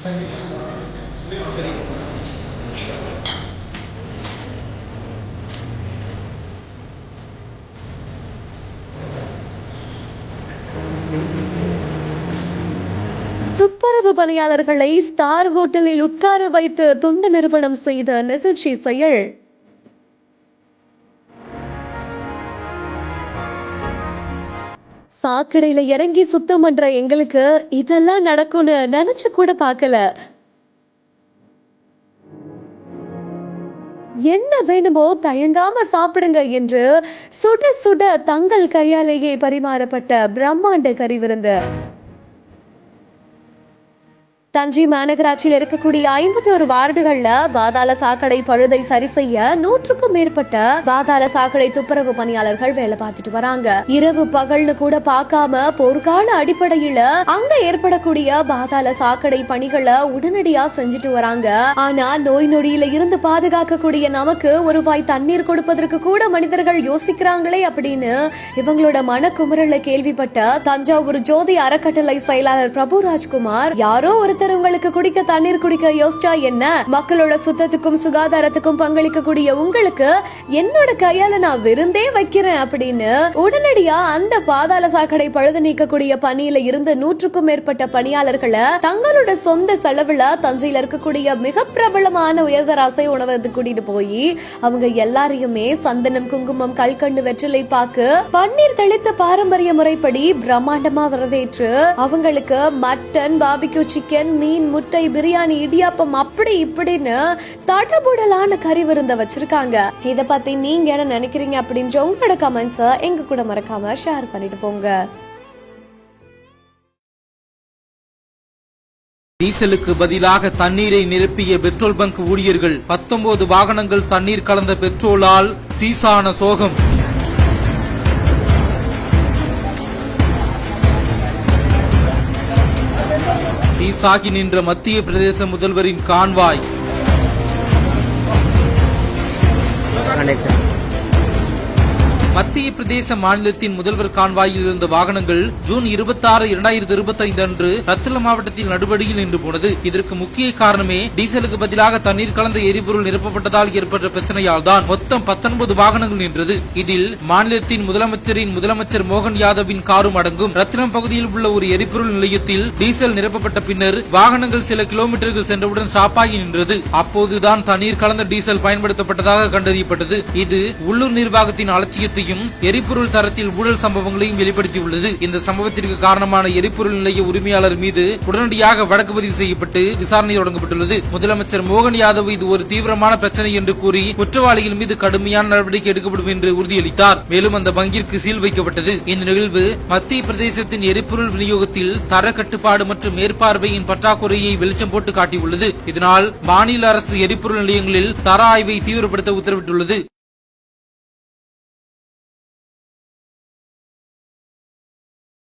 துப்புரவு பணியாளர்களை ஸ்டார் ஹோட்டலில் உட்கார வைத்து தொண்டு நிறுவனம் செய்த நிகழ்ச்சி செயல். சாக்கடையில இறங்கி சுத்தம் பண்ற எங்களுக்கு இதெல்லாம் நடக்கும்னு நினைச்சு கூட பார்க்கல. என்ன வேணுமோ தயங்காம சாப்பிடுங்க என்று சுட சுட தங்கள் கையாலேயே பரிமாறப்பட்ட பிரம்மாண்ட கறி விருந்து. தஞ்சை மாநகராட்சியில் இருக்கக்கூடிய 51 வார்டுகள்ல பாதாள சாக்கடை பழுதை சரி செய்ய 100க்கும் மேற்பட்ட பாதாள சாக்கடை துப்புரவு பணியாளர்கள் வேலை பார்த்துட்டு வராங்க. இரவு பகல்னு கூட பார்க்காம போர்க்கால அடிப்படையில அங்க ஏற்படக்கூடிய பாதாள சாக்கடை பணிகளை உடனடியா செஞ்சுட்டு வராங்க. ஆனா நோய் நொடியில இருந்து பாதுகாக்கக்கூடிய நமக்கு ஒரு வாய் தண்ணீர் கொடுப்பதற்கு கூட மனிதர்கள் யோசிக்கிறாங்களே அப்படின்னு இவங்களோட மனக்குமுறல கேள்விப்பட்ட தஞ்சாவூர் ஜோதி அறக்கட்டளை செயலாளர் பிரபு ராஜ்குமார், யாரோ ஒருத்தர் உங்களுக்கு குடிக்க தண்ணீர் குடிக்க யோசிச்சா என்ன, மக்களோட சுத்தத்துக்கும் சுகாதாரத்துக்கும் பங்களிக்கக்கூடிய உங்களுக்கு என்னோட கையால நான் விருந்தே வைக்கிறேன் அப்படின்னு உடனடியா அந்த பாதாள சாக்கடை பழுது நீக்கக்கூடிய பணியில இருந்து 100க்கும் மேற்பட்ட பணியாளர்களை தங்களோட சொந்த செலவுல தஞ்சையில இருக்கக்கூடிய மிக பிரபலமான உயர்தர அசைவ உணவகத்துக்கு கூட்டிட்டு போய் அவங்க எல்லாரையுமே சந்தனம், குங்குமம், கல்கண்டு, வெற்றிலை பாக்கு, பன்னீர் தெளித்த பாரம்பரிய முறைப்படி பிரம்மாண்டமா வரவேற்று அவங்களுக்கு மட்டன், பாபிக்யூ சிக்கன், மீன், முட்டை, பிரியாணி, இடியாப்பம் அப்படி இப்படின்னு தடபுடலான கறி விருந்த வச்சிருக்காங்க. இத பத்தி நீங்க என்ன நினைக்கிறீங்க அப்படின்ற உங்களோட கமெண்ட்ஸ எங்க கூட மறக்காம ஷேர் பண்ணிட்டு போங்க. டீசலுக்கு பதிலாக தண்ணீரை நிரப்பிய பெட்ரோல் பங்க் ஊழியர்கள். 19 வாகனங்கள் தண்ணீர் கலந்த பெட்ரோலால் சீசான சோகம். சீசாகி நின்ற மத்திய பிரதேச முதல்வரின் கான்வாய். மத்திய பிரதேச மாநிலத்தின் முதல்வர் கான்வாயில் இருந்த வாகனங்கள் ஜூன் 26, 2025 அன்று ரத்திலம் மாவட்டத்தில் நடுவடியில் நின்று போனது. இதற்கு முக்கிய காரணமே டீசலுக்கு பதிலாக தண்ணீர் கலந்த எரிபொருள் நிரப்பப்பட்டதால் ஏற்பட்ட பிரச்சனையால் தான். மொத்தம் 19 வாகனங்கள் நின்றது. இதில் மாநிலத்தின் முதலமைச்சர் மோகன் யாதவின் காரும் அடங்கும். ரத்திலம் பகுதியில் உள்ள ஒரு எரிபொருள் நிலையத்தில் டீசல் நிரப்பப்பட்ட பின்னர் வாகனங்கள் சில கிலோமீட்டர்கள் சென்றவுடன் ஸ்டாப்பாகி நின்றது. அப்போதுதான் தண்ணீர் கலந்த டீசல் பயன்படுத்தப்பட்டதாக கண்டறியப்பட்டது. இது உள்ளூர் நிர்வாகத்தின் அலட்சியத்தை எரிபொருள் தரத்தில் ஊழல் சம்பவங்களையும் வெளிப்படுத்தியுள்ளது. இந்த சம்பவத்திற்கு காரணமான எரிபொருள் நிலைய உரிமையாளர் மீது உடனடியாக வழக்கு பதிவு செய்யப்பட்டு விசாரணை தொடங்கப்பட்டுள்ளது. முதலமைச்சர் மோகன் யாதவ் இது ஒரு தீவிரமான பிரச்சனை என்று கூறி குற்றவாளிகள் மீது கடுமையான நடவடிக்கை எடுக்கப்படும் என்று உறுதியளித்தார். மேலும் அந்த பங்கிற்கு சீல் வைக்கப்பட்டது. இந்த நிகழ்வு மத்திய பிரதேசத்தின் எரிபொருள் விநியோகத்தில் தர கட்டுப்பாடு மற்றும் மேற்பார்வையின் பற்றாக்குறையை வெளிச்சம் போட்டு காட்டியுள்ளது. இதனால் மாநில அரசு எரிபொருள் நிலையங்களில் தர ஆய்வை தீவிரப்படுத்த உத்தரவிட்டுள்ளது.